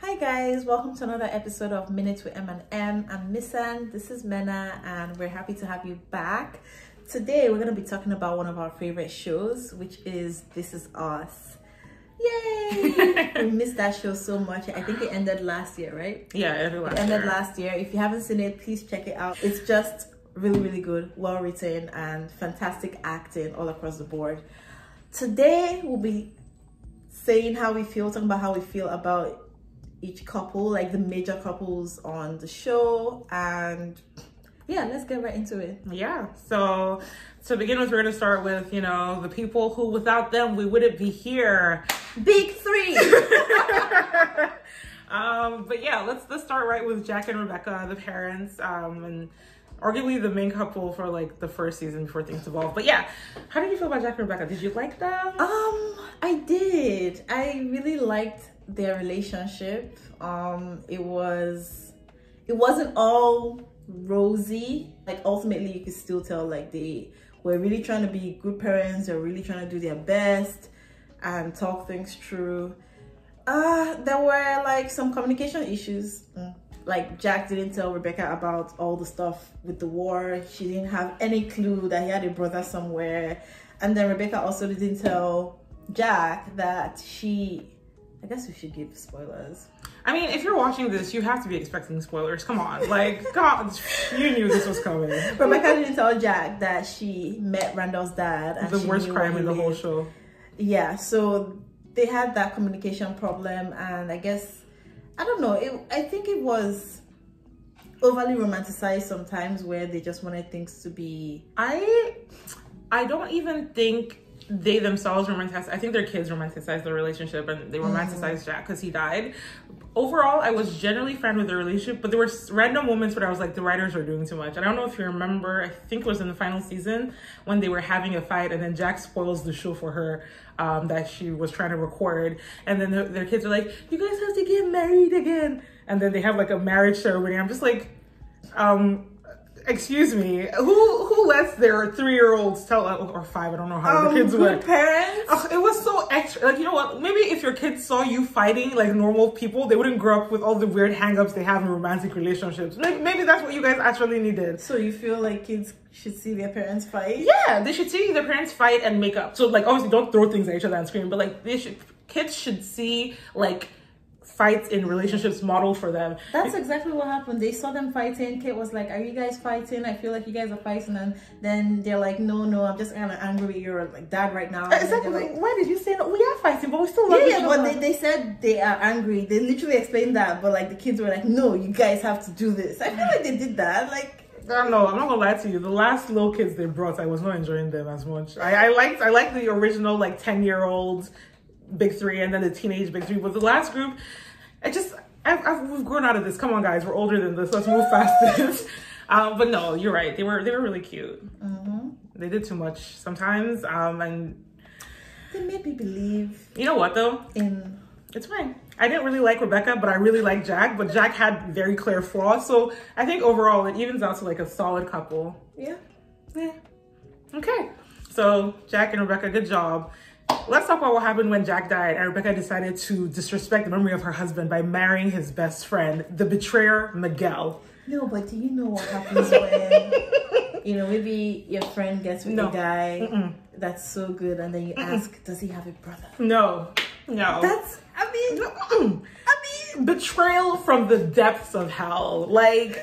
Hi guys, welcome to another episode of Minutes with M&M. I'm Missan, this is Mena, and we're happy to have you back. Today we're going to be talking about one of our favorite shows, which is This Is Us. Yay! We missed that show so much. I think it ended last year, right? Yeah, it ended last year. If you haven't seen it, please check it out. It's just really good, well written, and fantastic acting all across the board. Today we'll be saying how we feel, talking about how we feel about each couple, like the major couples on the show, and yeah, let's get right into it. Yeah, so to begin with, we're going to start with, the people who without them we wouldn't be here. Big three. But yeah, let's start right with Jack and Rebecca, the parents, and arguably the main couple for like the first season before things evolved. But yeah, how did you feel about Jack and Rebecca? Did you like them? I did. I really liked their relationship. It wasn't all rosy. Like ultimately you could still tell like they were really trying to be good parents. They're really trying to do their best and talk things through. There were like some communication issues. Like Jack didn't tell Rebecca about all the stuff with the war. She didn't have any clue that he had a brother somewhere. And then Rebecca also didn't tell Jack that I guess we should give spoilers. I mean, if you're watching this, you have to be expecting spoilers. Come on. Like, God, you knew this was coming. Rebecca didn't tell Jack that she met Randall's dad. And the worst crime in the whole show. Yeah, so they had that communication problem, and I guess, I don't know, I think it was overly romanticized sometimes where they just wanted things to be... I don't even think they themselves romanticize. I think their kids romanticize their relationship, and they romanticize Jack because he died. Overall, I was generally fine with their relationship, but there were random moments where I was like, the writers are doing too much. I don't know if you remember, I think it was in the final season when they were having a fight, and then Jack spoils the show for her that she was trying to record, and then their kids are like, you guys have to get married again, and then they have like a marriage ceremony. I'm just like, excuse me, who lets their 3-year-olds tell, or 5, I don't know how the kids were. Parents? It was so extra. Like, you know what? Maybe if your kids saw you fighting like normal people, they wouldn't grow up with all the weird hang-ups they have in romantic relationships. Like, maybe that's what you guys actually needed. So you feel like kids should see their parents fight? Yeah, they should see their parents fight and make up. So like, obviously don't throw things at each other and scream, but like kids should see like fights in relationships modeled for them. That's exactly what happened. They saw them fighting. Kate was like, are you guys fighting? I feel like you guys are fighting. And then they're like, no, I'm just kind of angry with your like dad right now. Exactly. Like, why did you say no? We are fighting, but we still love each other. But they said they are angry. They literally explained that, but like the kids were like, no, you guys have to do this. I feel like they did that. Like, I don't know. I'm not gonna lie to you. The last little kids they brought, I was not enjoying them as much. I liked the original like 10-year-old big three, and then the teenage big three. But the last group, we've grown out of this. Come on, guys, we're older than this. Let's move past this. But no, you're right. They were really cute. They did too much sometimes, and they made me believe. You know what though? It's fine. I didn't really like Rebecca, but I really liked Jack. But Jack had very clear flaws, so I think overall it evens out to like a solid couple. Yeah. Okay. So Jack and Rebecca, good job. Let's talk about what happened when Jack died and Rebecca decided to disrespect the memory of her husband by marrying his best friend, the betrayer, Miguel. No, but do you know what happens when, maybe your friend gets with a guy that's so good, and then you ask, does he have a brother? No. That's, I mean, betrayal from the depths of hell. Like,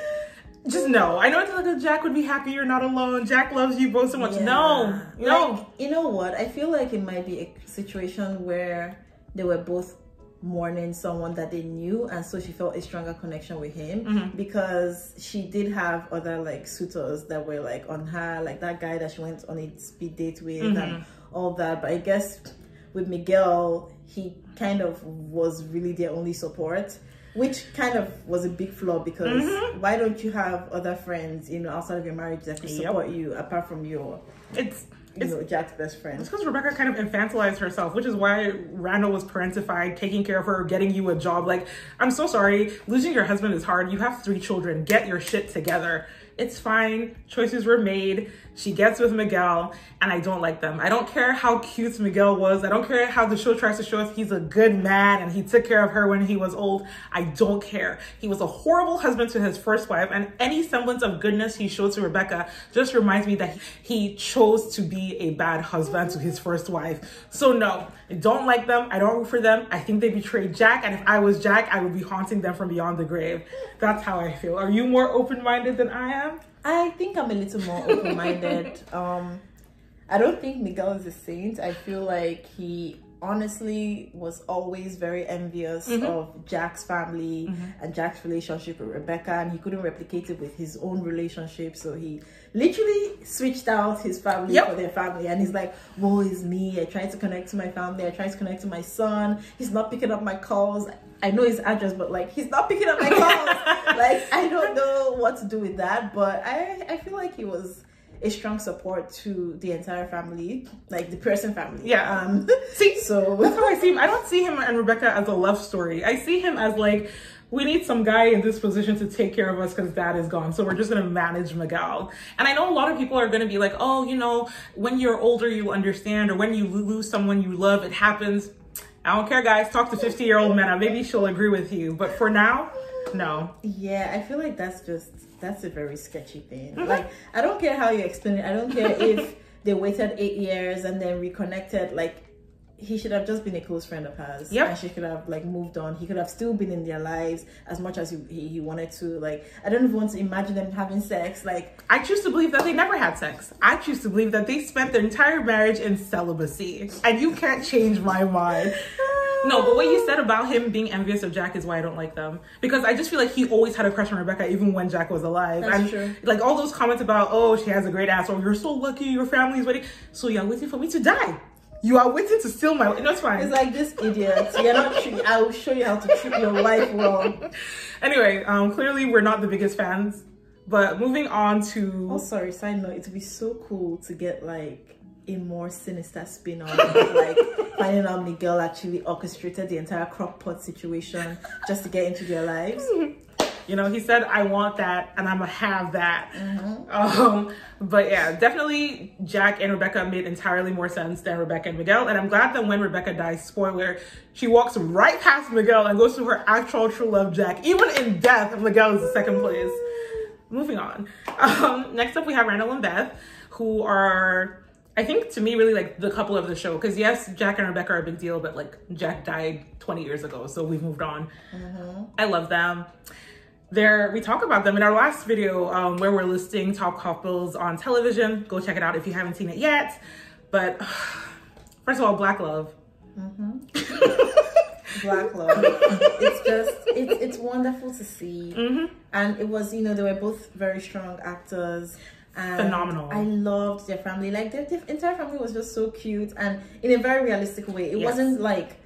just no. I know it's like Jack would be happy you're not alone. Jack loves you both so much. Yeah. No. Like, you know what? I feel like it might be a situation where they were both mourning someone that they knew, and so she felt a stronger connection with him because she did have other like suitors that were like on her, like that guy that she went on a speed date with and all that. But I guess with Miguel, he kind of was really their only support, which kind of was a big flaw because why don't you have other friends, outside of your marriage that can support you apart from your, Jack's best friend? It's because Rebecca kind of infantilized herself, which is why Randall was parentified, taking care of her, getting you a job. Like, I'm so sorry, losing your husband is hard. You have 3 children. Get your shit together. It's fine. Choices were made. She gets with Miguel, and I don't like them. I don't care how cute Miguel was. I don't care how the show tries to show us he's a good man and he took care of her when he was old. I don't care. He was a horrible husband to his first wife, and any semblance of goodness he showed to Rebecca just reminds me that he chose to be a bad husband to his first wife. So no, I don't like them. I don't root for them. I think they betrayed Jack, and if I was Jack, I would be haunting them from beyond the grave. That's how I feel. Are you more open-minded than I am? I think I'm a little more open-minded. I don't think Miguel is a saint. I feel like he honestly was always very envious of Jack's family and Jack's relationship with Rebecca, and he couldn't replicate it with his own relationship, so he literally switched out his family for their family. And he's like, woe is me, I tried to connect to my family, I tried to connect to my son, he's not picking up my calls. I know his address, but like, he's not picking up my calls. Like, I don't know what to do with that, but I feel like he was a strong support to the entire family, like the Pearson family. Yeah. See, so that's how I see him. I don't see him and Rebecca as a love story. I see him as like, we need some guy in this position to take care of us because dad is gone. So we're just going to manage Miguel. And I know a lot of people are going to be like, oh, you know, when you're older, you understand, or when you lose someone you love, it happens. I don't care, guys. Talk to 50-year-old men. Maybe she'll agree with you. But for now, no. Yeah, I feel like that's a very sketchy thing. Like, I don't care how you explain it. I don't care if they waited 8 years and then reconnected. Like, he should have just been a close friend of hers. And she could have like moved on. He could have still been in their lives as much as he wanted to. Like, I don't even want to imagine them having sex. Like, I choose to believe that they never had sex. I choose to believe that they spent their entire marriage in celibacy. And you can't change my mind. No, but what you said about him being envious of Jack is why I don't like them. Because I just feel like he always had a crush on Rebecca even when Jack was alive. That's true. Like all those comments about, oh, she has a great ass, or you're so lucky your family's waiting. So you're waiting for me to die. You are waiting to steal my... No, it's fine. It's like, this idiot. You're not... I will show you how to treat your wife well. Anyway, clearly we're not the biggest fans. But moving on to... Oh, sorry. Side note. It would be so cool to get like a more sinister spin on like finding out Miguel actually orchestrated the entire crock pot situation just to get into their lives. You know, he said, I want that and I'm gonna have that. But yeah, definitely Jack and Rebecca made entirely more sense than Rebecca and Miguel. And I'm glad that when Rebecca dies, spoiler, she walks right past Miguel and goes to her actual true love, Jack. Even in death, Miguel is in second place. Moving on. Next up, we have Randall and Beth, who are... I think to me really like the couple of the show, because yes, Jack and Rebecca are a big deal, but like Jack died 20 years ago, so we've moved on. I love them. We talk about them in our last video where we're listing top couples on television. Go check it out if you haven't seen it yet. But first of all, Black Love. Black Love. It's just, it's wonderful to see. And it was, you know, they were both very strong actors. Phenomenal. I loved their family. Like their entire family was just so cute and in a very realistic way. It wasn't like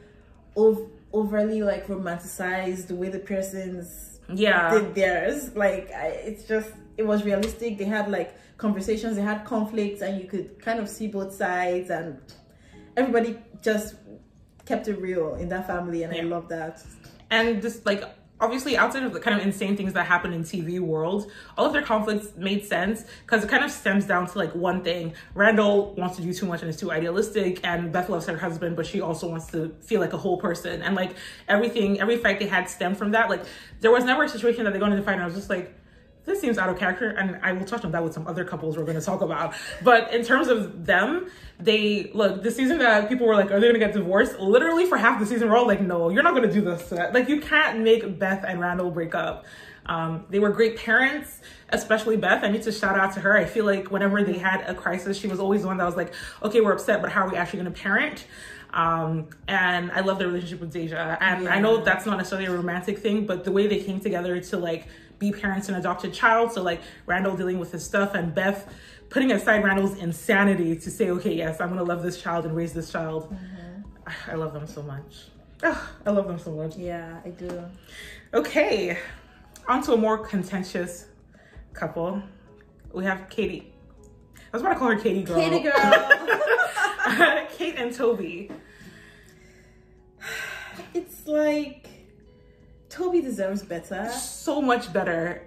overly like romanticized the way the Pearsons did theirs. Like it was realistic. They had like conversations, they had conflicts, and you could kind of see both sides, and everybody just kept it real in that family, and I love that. And just like, obviously outside of the kind of insane things that happen in TV world, all of their conflicts made sense because it kind of stems down to like one thing. Randall wants to do too much and is too idealistic, and Beth loves her husband, but she also wants to feel like a whole person. And like every fight they had stemmed from that. Like there was never a situation that they got into a fight and I was just like, this seems out of character, and I will touch on that with some other couples we're going to talk about. But in terms of them, the season that people were like, are they going to get divorced? Literally for half the season, we're all like, no, you're not going to do this. Like, you can't make Beth and Randall break up. They were great parents, especially Beth. I need to shout out to her. I feel like whenever they had a crisis, she was always the one that was like, okay, we're upset, but how are we actually going to parent? And I love their relationship with Deja. And I know that's not necessarily a romantic thing, but the way they came together to like be parents and adopted child. So like Randall dealing with his stuff and Beth putting aside Randall's insanity to say, okay, yes, I'm going to love this child and raise this child. I love them so much. I love them so much. Yeah, I do. Okay. On to a more contentious couple. We have Katie. I was about to call her Katie girl. Katie girl. Kate and Toby. It's like Toby deserves better. So much better.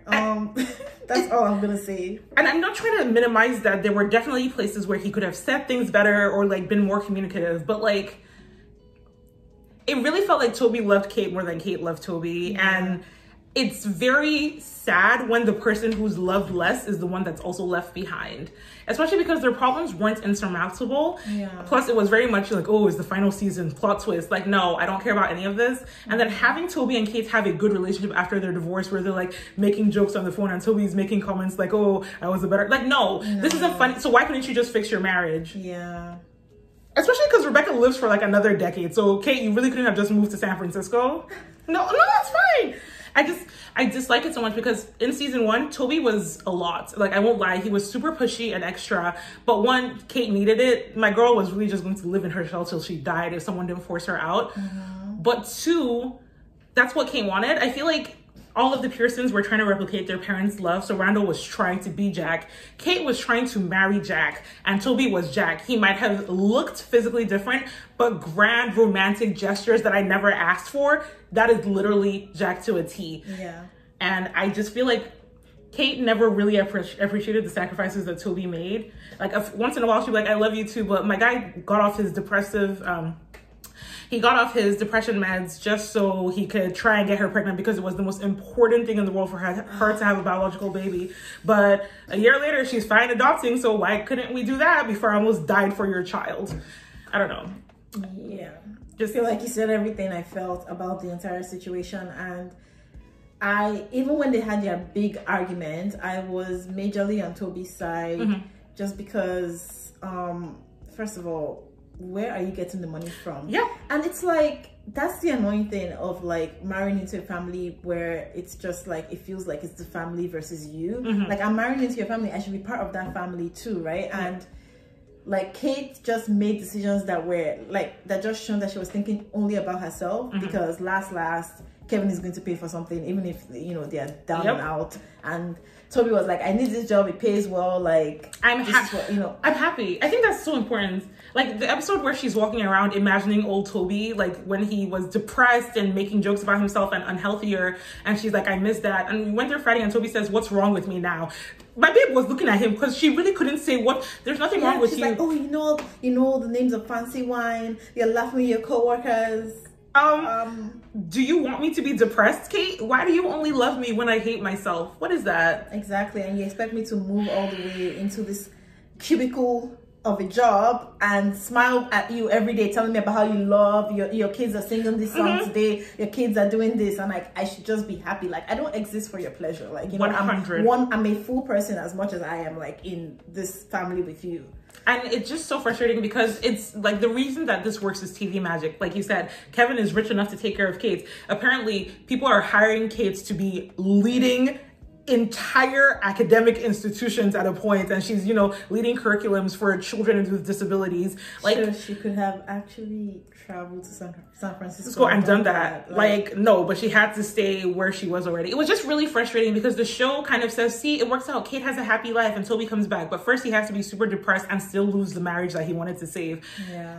That's all I'm gonna say. And I'm not trying to minimize that. There were definitely places where he could have said things better or like been more communicative, but like it really felt like Toby loved Kate more than Kate loved Toby. And it's very sad when the person who's loved less is the one that's also left behind, especially because their problems weren't insurmountable. Plus it was very much like, oh, it's the final season, plot twist. Like, no, I don't care about any of this. And then having Toby and Kate have a good relationship after their divorce where they're like making jokes on the phone and Toby's making comments like, oh, I was a better, like, no, this isn't funny. So why couldn't you just fix your marriage? Especially because Rebecca lives for like another decade. So Kate, you really couldn't have just moved to San Francisco? No, that's fine. I dislike it so much because in season 1, Toby was a lot. Like, I won't lie, he was super pushy and extra. But one, Kate needed it. My girl was really just going to live in her shell till she died if someone didn't force her out. But 2, that's what Kate wanted. I feel like all of the Pearsons were trying to replicate their parents' love. So Randall was trying to be Jack. Kate was trying to marry Jack. And Toby was Jack. He might have looked physically different, but grand romantic gestures that I never asked for, that is literally Jack to a T. And I just feel like Kate never really appreciated the sacrifices that Toby made. Like, once in a while she'd be like, I love you too, but my guy got off his depression meds just so he could try and get her pregnant because it was the most important thing in the world for her to have a biological baby. But a year later, she's fine adopting, so why couldn't we do that before I almost died for your child? I don't know. Just feel like you said everything I felt about the entire situation. And even when they had their big argument, I was majorly on Toby's side, just because, first of all, where are you getting the money from? And it's like, that's the annoying thing of like marrying into a family where it's just like, it feels like it's the family versus you. Like, I'm marrying into your family, I should be part of that family too, right? And like, Kate just made decisions that were like, that just shown that she was thinking only about herself, because last Kevin is going to pay for something, even if, you know, they're down and out. And Toby was like, I need this job, it pays well, like, I'm happy. I think that's so important. Like, the episode where she's walking around imagining old Toby, like when he was depressed and making jokes about himself and unhealthier, and she's like, I miss that. And we went there Friday and Toby says, what's wrong with me now? My babe was looking at him because she really couldn't say there's nothing wrong with you. She's like, oh, you know the names of fancy wine, you're laughing with your coworkers. Do you want me to be depressed, Kate? Why do you only love me when I hate myself? What is that? Exactly. And you expect me to move all the way into this cubicle of a job and smile at you every day, telling me about how you love your kids are singing this song today, your kids are doing this, and like, I should just be happy. Like, I don't exist for your pleasure. Like, you know, 100. I'm a full person as much as I am like in this family with you. And it's just so frustrating because it's like, the reason that this works is TV magic. Like you said, Kevin is rich enough to take care of Kate. Apparently, people are hiring Kate to be leading entire academic institutions at a point, and she's, you know, leading curriculums for children with disabilities. Like, so she could have actually traveled to San Francisco and done that. Like, no, but she had to stay where she was already. It was just really frustrating because the show kind of says, see, it works out. Kate has a happy life and Toby comes back, but first he has to be super depressed and still lose the marriage that he wanted to save.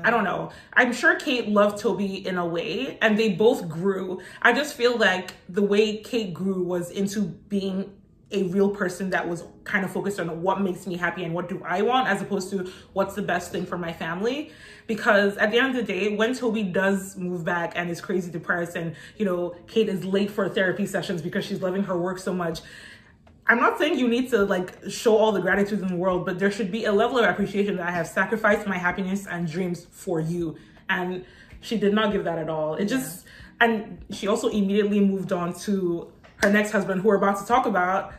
I don't know. I'm sure Kate loved Toby in a way, and they both grew. I just feel like the way Kate grew was into being a real person that was kind of focused on what makes me happy and what do I want, as opposed to what's the best thing for my family. Because at the end of the day, when Toby does move back and is crazy depressed, and, you know, Kate is late for therapy sessions because she's loving her work so much, I'm not saying you need to like show all the gratitude in the world, but there should be a level of appreciation that I have sacrificed my happiness and dreams for you. And she did not give that at all. It just, and she also immediately moved on to her next husband, who we're about to talk about.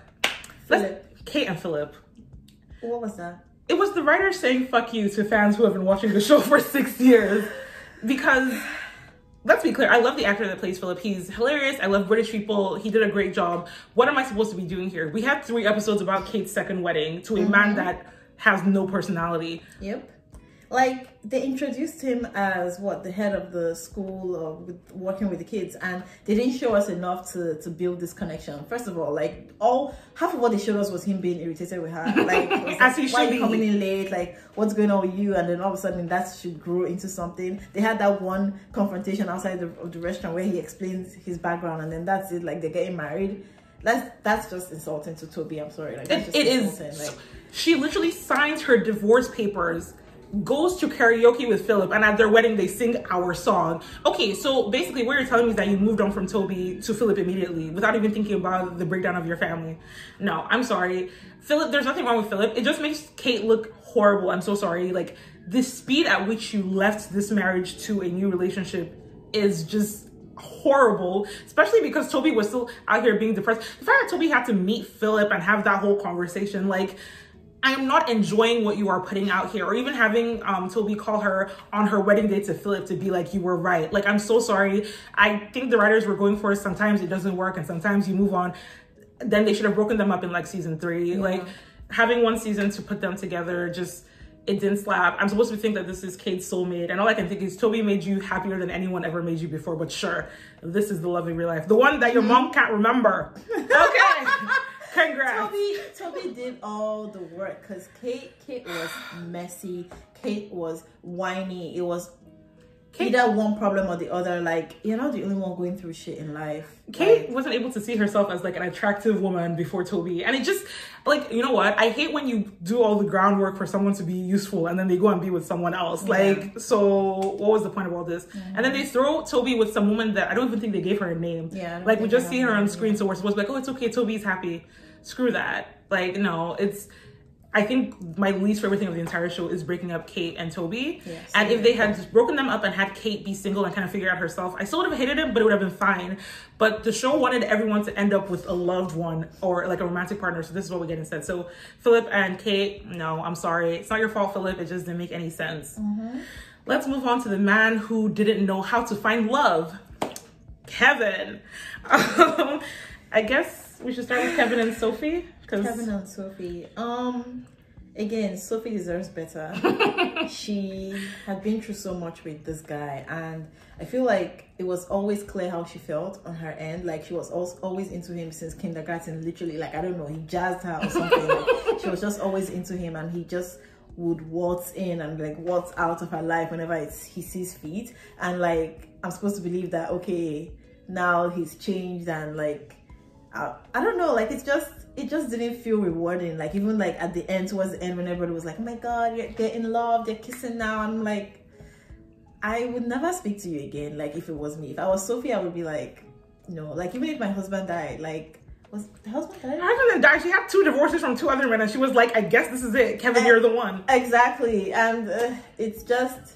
Kate and Phillip. What was that? It was the writer saying fuck you to fans who have been watching the show for 6 years. Because, let's be clear, I love the actor that plays Phillip. He's hilarious. I love British people. He did a great job. What am I supposed to be doing here? We had 3 episodes about Kate's second wedding to a man that has no personality. like they introduced him as what, the head of the school or working with the kids, and they didn't show us enough to build this connection. First of all, like half of what they showed us was him being irritated with her, like as he should why are be you coming in late, like what's going on with you, and then all of a sudden that should grow into something. They had that one confrontation outside of the restaurant where he explains his background, and then that's it, like they're getting married. That's just insulting to Toby. I'm sorry, like that's just insulting. Like, she literally signs her divorce papers, goes to karaoke with Phillip, and at their wedding they sing our song. Okay, so basically what you're telling me is that you moved on from Toby to Phillip immediately without even thinking about the breakdown of your family. No, I'm sorry. Phillip, there's nothing wrong with Phillip. It just makes Kate look horrible. I'm so sorry. Like, the speed at which you left this marriage to a new relationship is just horrible, especially because Toby was still out here being depressed. The fact that Toby had to meet Phillip and have that whole conversation, like, I am not enjoying what you are putting out here, or even having Toby call her on her wedding day to Phillip to be like, you were right. Like, I'm so sorry. I think the writers were going for it. Sometimes it doesn't work and sometimes you move on. Then they should have broken them up in like season 3. Yeah. Like, having one season to put them together, just, it didn't slap. I'm supposed to think that this is Kate's soulmate, and all I can think is Toby made you happier than anyone ever made you before, but sure, this is the love of your life. The one that your mom can't remember. Okay. Congrats. Toby did all the work, because Kate was messy. Kate was whiny. It was either one problem or the other. Like, you're not the only one going through shit in life. Kate wasn't able to see herself as like an attractive woman before Toby, and it just, like, you know what, I hate when you do all the groundwork for someone to be useful and then they go and be with someone else. Like, so what was the point of all this? And then they throw Toby with some woman that I don't even think they gave her a name. Like, we just see her on screen, so we're supposed to be like, oh, it's okay, Toby's happy. Screw that. Like, no, I think my least favorite thing of the entire show is breaking up Kate and Toby. Yes, and if they had just broken them up and had Kate be single and kind of figure out herself, I still would have hated him, but it would have been fine. But the show wanted everyone to end up with a loved one or like a romantic partner, so this is what we get instead. So Phillip and Kate, no, I'm sorry. It's not your fault, Phillip. It just didn't make any sense. Let's move on to the man who didn't know how to find love, Kevin. I guess we should start with Kevin and Sophie. Kevin and Sophie. Again, Sophie deserves better. She had been through so much with this guy, and I feel like it was always clear how she felt on her end. Like, she was always into him since kindergarten. Literally, like, I don't know, he jazzed her or something. Like, she was just always into him, and he just would waltz in and like waltz out of her life whenever he sees fit. And like, I'm supposed to believe that, okay, now he's changed, and like, I don't know, like, it just didn't feel rewarding. Like, even like at the end, towards the end, when everybody was like, oh my god, you're getting loved, you're kissing now, I'm like, I would never speak to you again. Like, if it was me, if I was Sophie, I would be like, no. Like, even if my husband died, like, was the husband died? Her husband died. She had 2 divorces from 2 other men, and she was like, I guess this is it, Kevin, you're the one. Exactly. And it's just,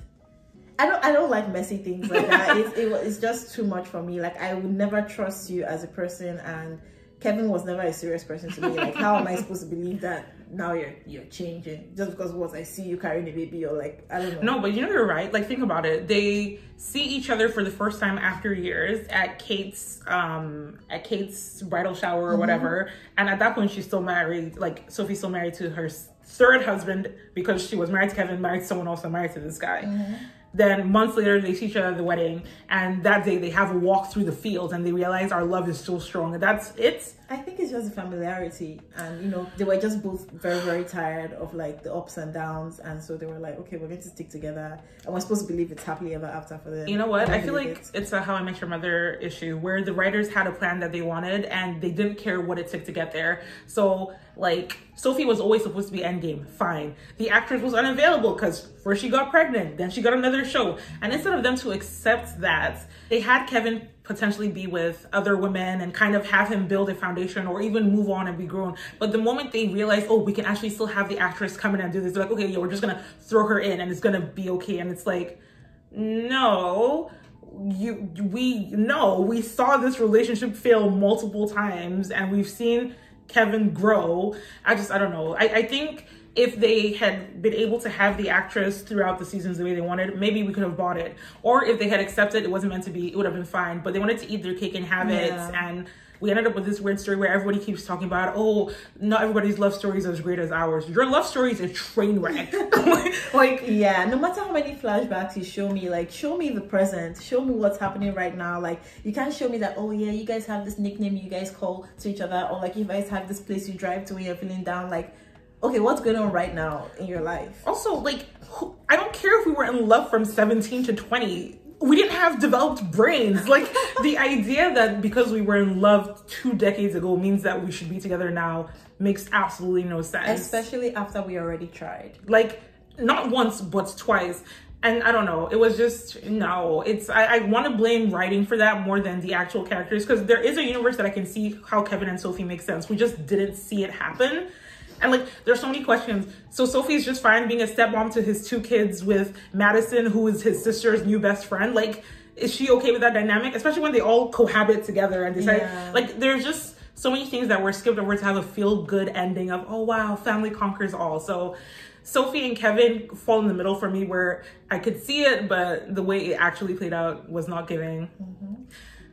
I don't like messy things like that. It's just too much for me. Like, I would never trust you as a person, and Kevin was never a serious person to me. Like, how am I supposed to believe that now you're changing just because I see you carrying a baby, or like, I don't know. No, but you know, you're right. Like, think about it. They see each other for the first time after years at Kate's bridal shower or whatever, and at that point she's still married. Like, Sophie's still married to her 3rd husband, because she was married to Kevin, married to someone else, and married to this guy. Then months later, they see each other at the wedding, and that day they have a walk through the fields, and they realize our love is so strong, and that's it. I think it's just the familiarity, and you know, they were just both very, very tired of like the ups and downs, and so they were like, okay, we're going to stick together, and we're supposed to believe it's happily ever after for them. You know what? I feel like it's a How I Met Your Mother issue, where the writers had a plan that they wanted, and they didn't care what it took to get there. So like, Sophie was always supposed to be endgame, fine. The actress was unavailable because first she got pregnant, then she got another show. And instead of them to accept that, they had Kevin potentially be with other women and kind of have him build a foundation or even move on and be grown. But the moment they realized, oh, we can actually still have the actress come in and do this, they're like, okay, yeah, we're just gonna throw her in and it's gonna be okay. And it's like, no, we saw this relationship fail multiple times, and we've seen Kevin grow. I don't know. I think if they had been able to have the actress throughout the seasons the way they wanted, maybe we could have bought it. Or if they had accepted it wasn't meant to be, it would have been fine. But they wanted to eat their cake and have it. And we ended up with this weird story where everybody keeps talking about, oh, not everybody's love story is as great as ours. Your love story is a train wreck. Like, yeah, no matter how many flashbacks you show me, like, show me the present, show me what's happening right now. Like, you can't show me that, oh yeah, you guys have this nickname you guys call to each other, or like you guys have this place you drive to when you're feeling down. Like, okay, what's going on right now in your life? Also, like, I don't care if we were in love from 17 to 20. We didn't have developed brains. Like, the idea that because we were in love 2 decades ago means that we should be together now makes absolutely no sense. Especially after we already tried. Like, not once, but twice. And I don't know, it was just, no. I want to blame writing for that more than the actual characters, because there is a universe that I can see how Kevin and Sophie make sense. We just didn't see it happen. And like, there's so many questions. So Sophie's just fine being a stepmom to his 2 kids with Madison, who is his sister's new best friend. Like, is she okay with that dynamic? Especially when they all cohabit together and decide, like, there's just so many things that were skipped over to have a feel-good ending of, oh wow, family conquers all. So Sophie and Kevin fall in the middle for me, where I could see it, but the way it actually played out was not giving.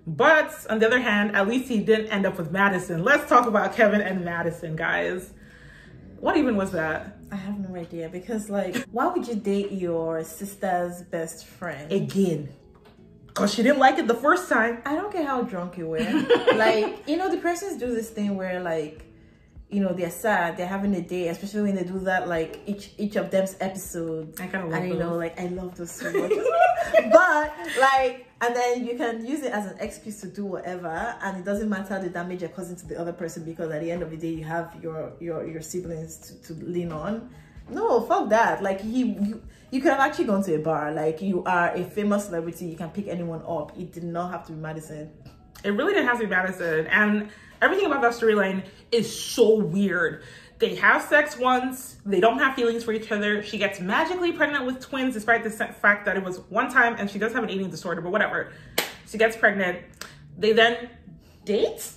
But on the other hand, at least he didn't end up with Madison. Let's talk about Kevin and Madison, guys. What even was that? I have no idea, because like, why would you date your sister's best friend? Again. Because she didn't like it the first time. I don't care how drunk you were. Like, you know, the persons do this thing where like, you know, they're sad, they're having a day, especially when they do that, like each of them's episodes. I kind of love those. You know, like, I love those so much. But like, and then you can use it as an excuse to do whatever, and it doesn't matter the damage you're causing to the other person, because at the end of the day you have your siblings to lean on. No, fuck that. Like, you could have actually gone to a bar. Like, you are a famous celebrity, you can pick anyone up. It did not have to be Madison. It really didn't have to be Madison. And everything about that storyline is so weird. They have sex once, they don't have feelings for each other. She gets magically pregnant with twins, despite the fact that it was one time, and she does have an eating disorder, but whatever. She gets pregnant. They then date.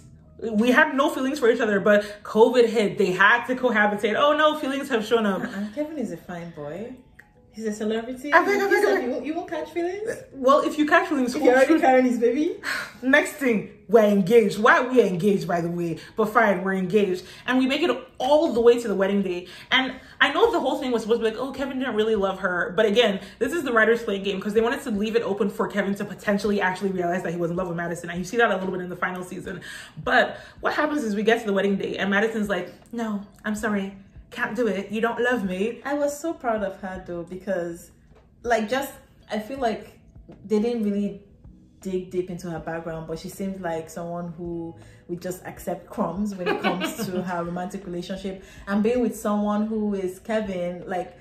We had no feelings for each other, but COVID hit. They had to cohabitate. Oh no, feelings have shown up. Kevin is a fine boy. He's a celebrity. You won't catch feelings? Well, if you catch feelings, you're already carrying his baby. Next thing, we're engaged. Why are we engaged, by the way? But fine, we're engaged. And we make it all the way to the wedding day. And I know the whole thing was supposed to be like, oh, Kevin didn't really love her. But again, this is the writers playing game, because they wanted to leave it open for Kevin to potentially actually realize that he was in love with Madison. And you see that a little bit in the final season. But what happens is we get to the wedding day and Madison's like, no, I'm sorry. Can't do it. You don't love me. I was so proud of her though, because like, I feel like they didn't really dig deep into her background, but she seemed like someone who would just accept crumbs when it comes to her romantic relationship. And being with someone who is Kevin, like,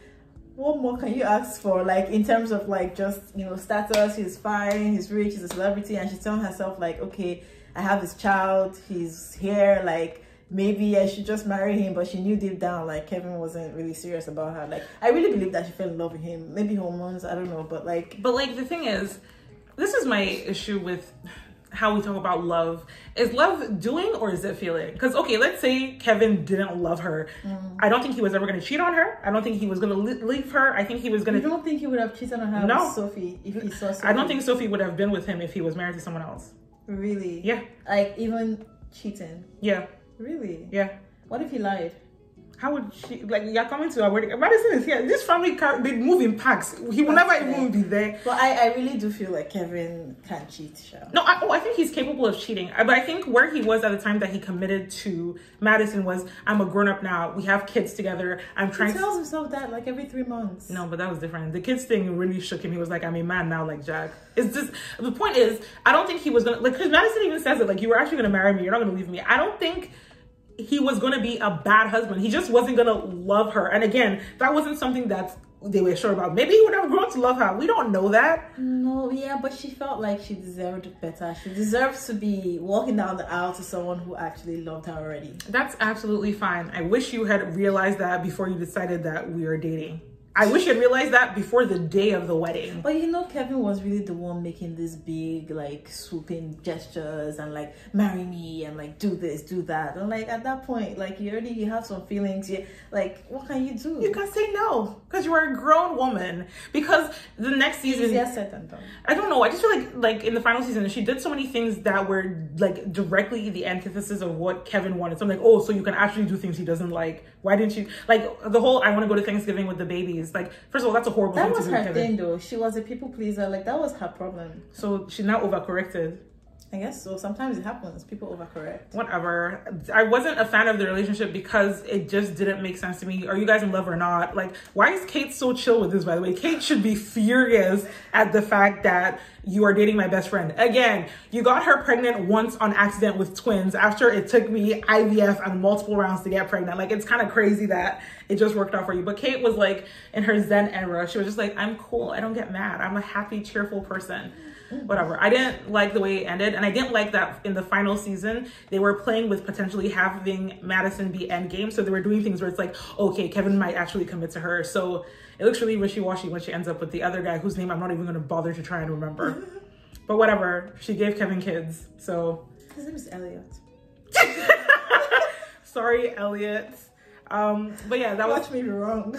what more can you ask for? Like, in terms of like, just, you know, status, he's fine, he's rich, he's a celebrity, and she's telling herself like, okay, I have this child, he's here, like, maybe I should just marry him. But she knew deep down, like, Kevin wasn't really serious about her. Like, I really believe that she fell in love with him. Maybe hormones, I don't know, but like the thing is, this is my issue with how we talk about love. Is love doing, or is it feeling? Because okay, let's say Kevin didn't love her. I don't think he was ever going to cheat on her. I don't think he was going to leave her. I think he was going to... You don't think he would have cheated on her with Sophie if he saw Sophie? I don't think Sophie would have been with him if he was married to someone else. Really? Yeah. Like, even cheating? Yeah. Really? Yeah. What if he lied? How would she, like, you're coming to our wedding? Madison is here. This family car, they move in packs. He will never even be there. But I really do feel like Kevin can't cheat, Sha. No, I think he's capable of cheating. But I think where he was at the time that he committed to Madison was, I'm a grown-up now. We have kids together. I'm trying to... He tells himself that like every 3 months. No, but that was different. The kids thing really shook him. He was like, I'm a man now, like Jack. It's just, the point is, I don't think he was going to, like, because Madison even says it, like, you were actually going to marry me. You're not going to leave me. I don't think he was going to be a bad husband. He just wasn't going to love her. And again, that wasn't something that they were sure about. Maybe he would have grown to love her. We don't know that. No, yeah, but she felt like she deserved better. She deserves to be walking down the aisle to someone who actually loved her already. That's absolutely fine. I wish you had realized that before you decided that we were dating. I wish you had realized that before the day of the wedding. But you know, Kevin was really the one making this big, like, swooping gestures and, like, marry me and, like, do this, do that. And, like, at that point, like, you have some feelings. Like, what can you do? You can say no because you are a grown woman. Because the next season... Easier said than done. I don't know. I just feel like, in the final season, she did so many things that were, like, directly the antithesis of what Kevin wanted. So I'm like, oh, so you can actually do things he doesn't like. Why didn't you... Like, the whole, I want to go to Thanksgiving with the babies. Like, first of all, that's a horrible thing to do. That was her thing, though. She was a people pleaser. Like, that was her problem. So she's now overcorrected. I guess so. Sometimes it happens. People overcorrect. Whatever. I wasn't a fan of the relationship because it just didn't make sense to me. Are you guys in love or not? Like, why is Kate so chill with this, by the way? Kate should be furious at the fact that you are dating my best friend. Again, you got her pregnant once on accident with twins after it took me IVF and multiple rounds to get pregnant. Like, it's kind of crazy that it just worked out for you. But Kate was like in her Zen era. She was just like, I'm cool. I don't get mad. I'm a happy, cheerful person. Whatever. I didn't like the way it ended. And I didn't like that in the final season, they were playing with potentially having Madison be endgame. So they were doing things where it's like, okay, Kevin might actually commit to her. So it looks really wishy-washy when she ends up with the other guy whose name I'm not even going to bother to try and remember. But whatever. She gave Kevin kids. So his name is Elliot. Sorry, Elliot. But yeah, that was... Watch me be wrong.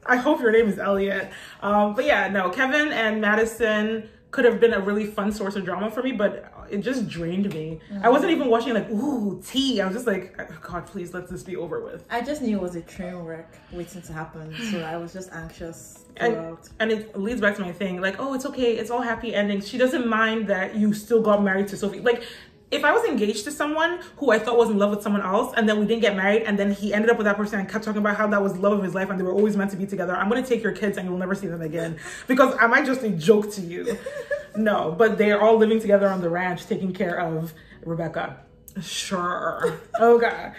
I hope your name is Elliot. But yeah, no, Kevin and Madison could have been a really fun source of drama for me, but it just drained me. I wasn't even watching like, ooh, tea. I was just like, oh, God, please let this be over with. I just knew it was a train wreck waiting to happen. So I was just anxious throughout. And it leads back to my thing. Like, oh, it's okay. It's all happy endings. She doesn't mind that you still got married to Sophie. Like, if I was engaged to someone who I thought was in love with someone else and then we didn't get married and then he ended up with that person and kept talking about how that was love of his life and they were always meant to be together, I'm going to take your kids and you'll never see them again because I might just a joke to you. No, but they're all living together on the ranch taking care of Rebecca. Sure. Okay.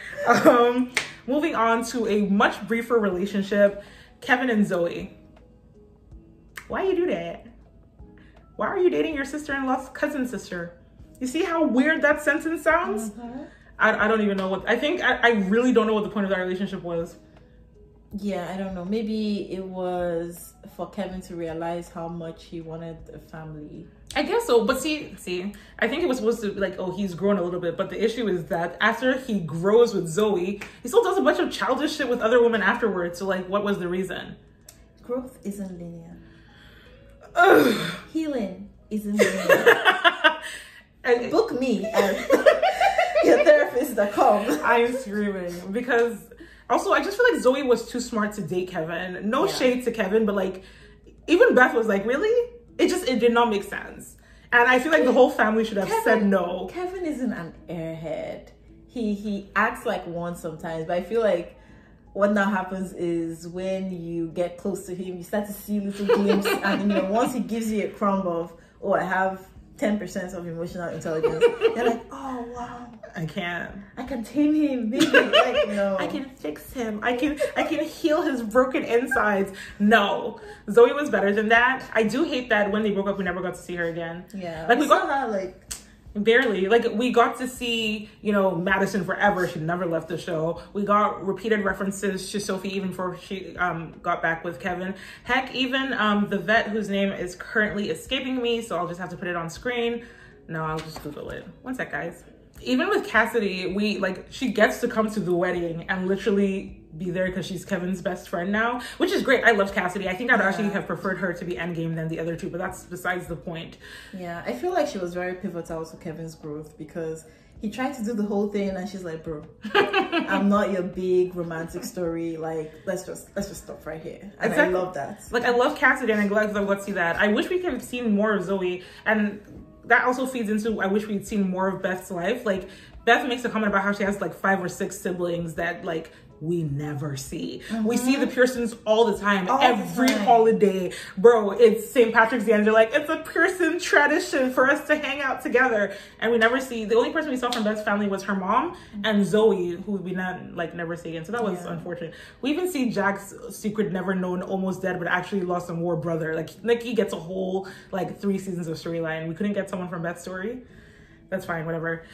Moving on to a much briefer relationship, Kevin and Zoe. Why you do that? Why are you dating your sister-in-law's cousin sister? You see how weird that sentence sounds? Mm-hmm. I don't even know what... I think I really don't know what the point of that relationship was. Yeah, I don't know. Maybe it was for Kevin to realize how much he wanted a family. I guess so. But see, I think it was supposed to be like, oh, he's grown a little bit. But the issue is that after he grows with Zoe, he still does a bunch of childish shit with other women afterwards. So like, what was the reason? Growth isn't linear. Ugh. Healing isn't linear. Book me as your therapist.com. I'm screaming because also I just feel like Zoe was too smart to date Kevin. No shade to Kevin, but like even Beth was like, really? It did not make sense. And I feel like the whole family should have said no. Kevin isn't an airhead. He acts like one sometimes, but I feel like what now happens is when you get close to him, you start to see little glimpses, and you know, once he gives you a crumb of, oh, I have 10% of emotional intelligence, you're like, oh wow, I can tame him, maybe. Like, no, I can fix him, I can heal his broken insides. No, Zoe was better than that. I do hate that when they broke up we never got to see her again. Yeah, like we got her like barely. Like we got to see, you know, Madison forever. She never left the show. We got repeated references to Sophie even before she got back with Kevin. Heck, even the vet whose name is currently escaping me, so I'll just have to put it on screen. No, I'll just Google it. One sec, guys. Even with Cassidy, she gets to come to the wedding and literally be there because she's Kevin's best friend now, which is great. I love Cassidy. I think I'd actually have preferred her to be endgame than the other two, but that's besides the point. Yeah, I feel like she was very pivotal to Kevin's growth because he tried to do the whole thing and she's like, bro, I'm not your big romantic story. Like, let's just stop right here. And exactly. I love that. Like, I love Cassidy and I'm glad that we got to see that. I wish we could have seen more of Zoe, and that also feeds into, I wish we'd seen more of Beth's life. Like, Beth makes a comment about how she has like 5 or 6 siblings that like we never see. Mm-hmm. We see the Pearsons all the time, every holiday. Bro, it's St. Patrick's Day and they're like, it's a Pearson tradition for us to hang out together. And we never see, the only person we saw from Beth's family was her mom and Zoe, who we never see again. So that was unfortunate. We even see Jack's secret never known, almost dead, but actually lost in war brother. Like Nikki gets a whole 3 seasons of storyline. We couldn't get someone from Beth's story. That's fine, whatever.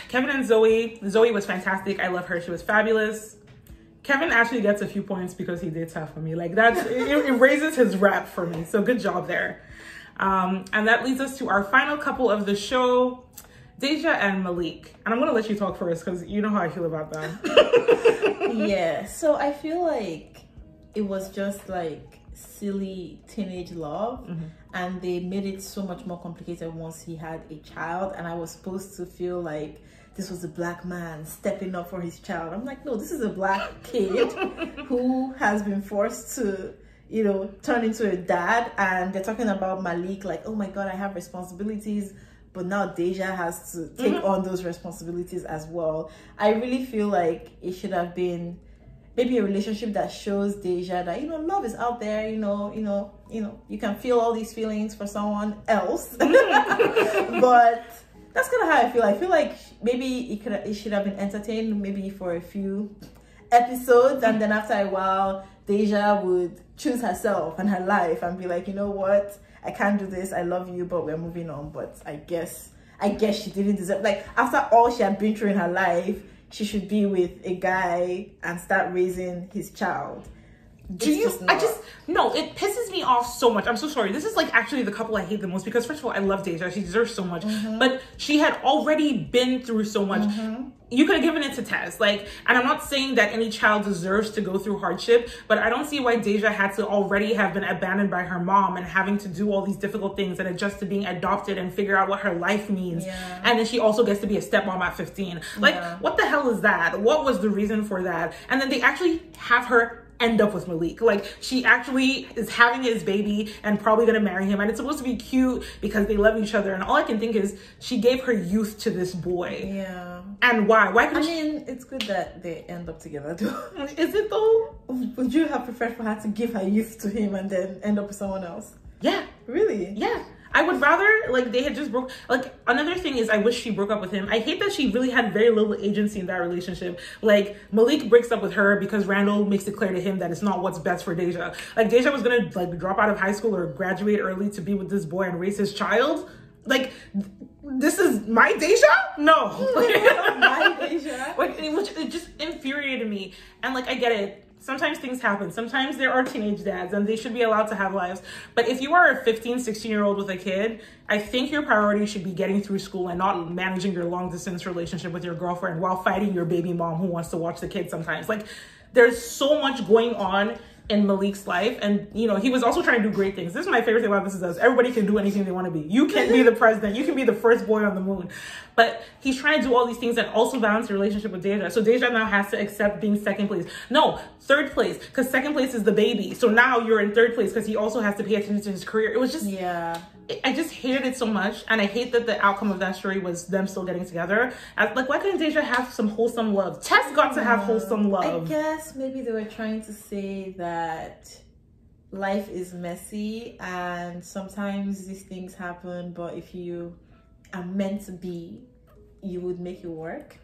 Kevin and Zoe was fantastic. I love her. She was fabulous. Kevin actually gets a few points because he dates half of me. Like it raises his rep for me. So good job there. And that leads us to our final couple of the show, Deja and Malik. And I'm gonna let you talk first because you know how I feel about them. Yeah, so I feel like it was just like silly teenage love, and they made it so much more complicated once he had a child, and I was supposed to feel like this was a black man stepping up for his child. I'm like, no, this is a black kid who has been forced to, you know, turn into a dad, and they're talking about Malik like, oh my god, I have responsibilities, but now Deja has to take on those responsibilities as well. I really feel like it should have been maybe a relationship that shows Deja that, you know, love is out there, you know, you can feel all these feelings for someone else. But that's kind of how I feel. I feel like maybe it should have been entertained maybe for a few episodes, and then after a while, Deja would choose herself and her life and be like, you know what, I can't do this, I love you, but we're moving on. But I guess she didn't deserve, like, after all she had been through in her life, she should be with a guy and start raising his child. No, it pisses me off so much. I'm so sorry. This is like actually the couple I hate the most because first of all, I love Deja. She deserves so much, but she had already been through so much. You could have given it to Tess. Like, and I'm not saying that any child deserves to go through hardship, but I don't see why Deja had to already have been abandoned by her mom and having to do all these difficult things and adjust to being adopted and figure out what her life means. Yeah. And then she also gets to be a stepmom at 15. Like, what the hell is that? What was the reason for that? And then they actually have her end up with Malik. Like, she actually is having his baby and probably gonna marry him, and it's supposed to be cute because they love each other, and all I can think is she gave her youth to this boy. Yeah. And why couldn't it's good that they end up together though. Is it though? Would you have preferred for her to give her youth to him and then end up with someone else? Yeah. Really? Yeah. I would rather, like, they had just broke. Like, another thing is I wish she broke up with him. I hate that she really had very little agency in that relationship. Like, Malik breaks up with her because Randall makes it clear to him that it's not what's best for Deja. Like, Deja was gonna, like, drop out of high school or graduate early to be with this boy and raise his child. Like, this is my Deja? No. My Deja? Like, it just infuriated me. And, like, I get it. Sometimes things happen. Sometimes there are teenage dads and they should be allowed to have lives. But if you are a 15, 16-year-old with a kid, I think your priority should be getting through school and not managing your long distance relationship with your girlfriend while fighting your baby mom who wants to watch the kid sometimes. Like, there's so much going on in Malik's life, and you know, he was also trying to do great things. This is my favorite thing about This Is Us. Everybody can do anything they want to be. You can be the president, you can be the first boy on the moon, but he's trying to do all these things and also balance the relationship with Deja. So Deja now has to accept being second place. No, third place, because second place is the baby. So now you're in third place because he also has to pay attention to his career. It was just, I just hated it so much, and I hate that the outcome of that story was them still getting together. Like, why couldn't Deja have some wholesome love? Tess got to have wholesome love. I guess maybe they were trying to say that life is messy and sometimes these things happen, but if you are meant to be, you would make it work.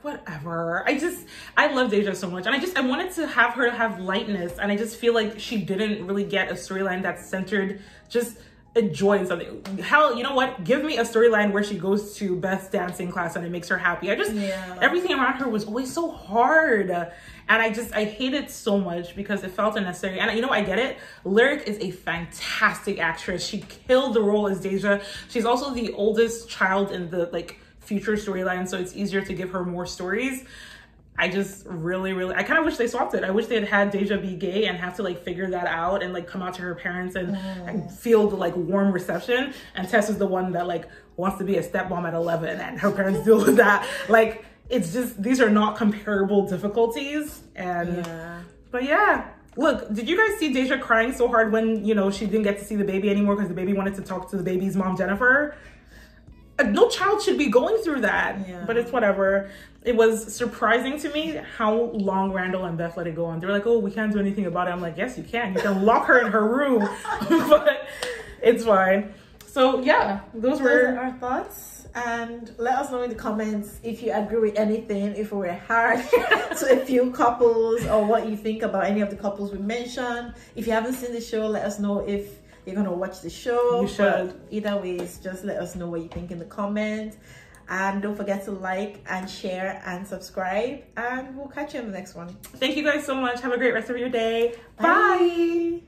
Whatever. I love Deja so much, and I wanted to have her have lightness, and I just feel like she didn't really get a storyline that's centered just a joy in something. Hell, you know what? Give me a storyline where she goes to Beth's dancing class and it makes her happy. Everything around her was always so hard. And I hate it so much because it felt unnecessary. And you know, I get it. Lyric is a fantastic actress. She killed the role as Deja. She's also the oldest child in the, like, future storyline, so it's easier to give her more stories. I just really, I kind of wish they swapped it. I wish they had Deja be gay and have to, like, figure that out and, like, come out to her parents and feel the, like, warm reception. And Tess is the one that, like, wants to be a stepmom at 11 and her parents deal with that. Like, it's just, these are not comparable difficulties. And, but yeah. Look, did you guys see Deja crying so hard when, you know, she didn't get to see the baby anymore because the baby wanted to talk to the baby's mom, Jennifer? No child should be going through that, but it's whatever. It was surprising to me how long Randall and Beth let it go on. They were like, oh, we can't do anything about it. I'm like, yes, you can. You can lock her in her room, but it's fine. So yeah, those were our thoughts. And let us know in the comments if you agree with anything, if we were harsh to a few couples, or what you think about any of the couples we mentioned. If you haven't seen the show, let us know if you're gonna watch the show. You should. But either way, just let us know what you think in the comments. And don't forget to like and share and subscribe. And we'll catch you in the next one. Thank you guys so much. Have a great rest of your day. Bye.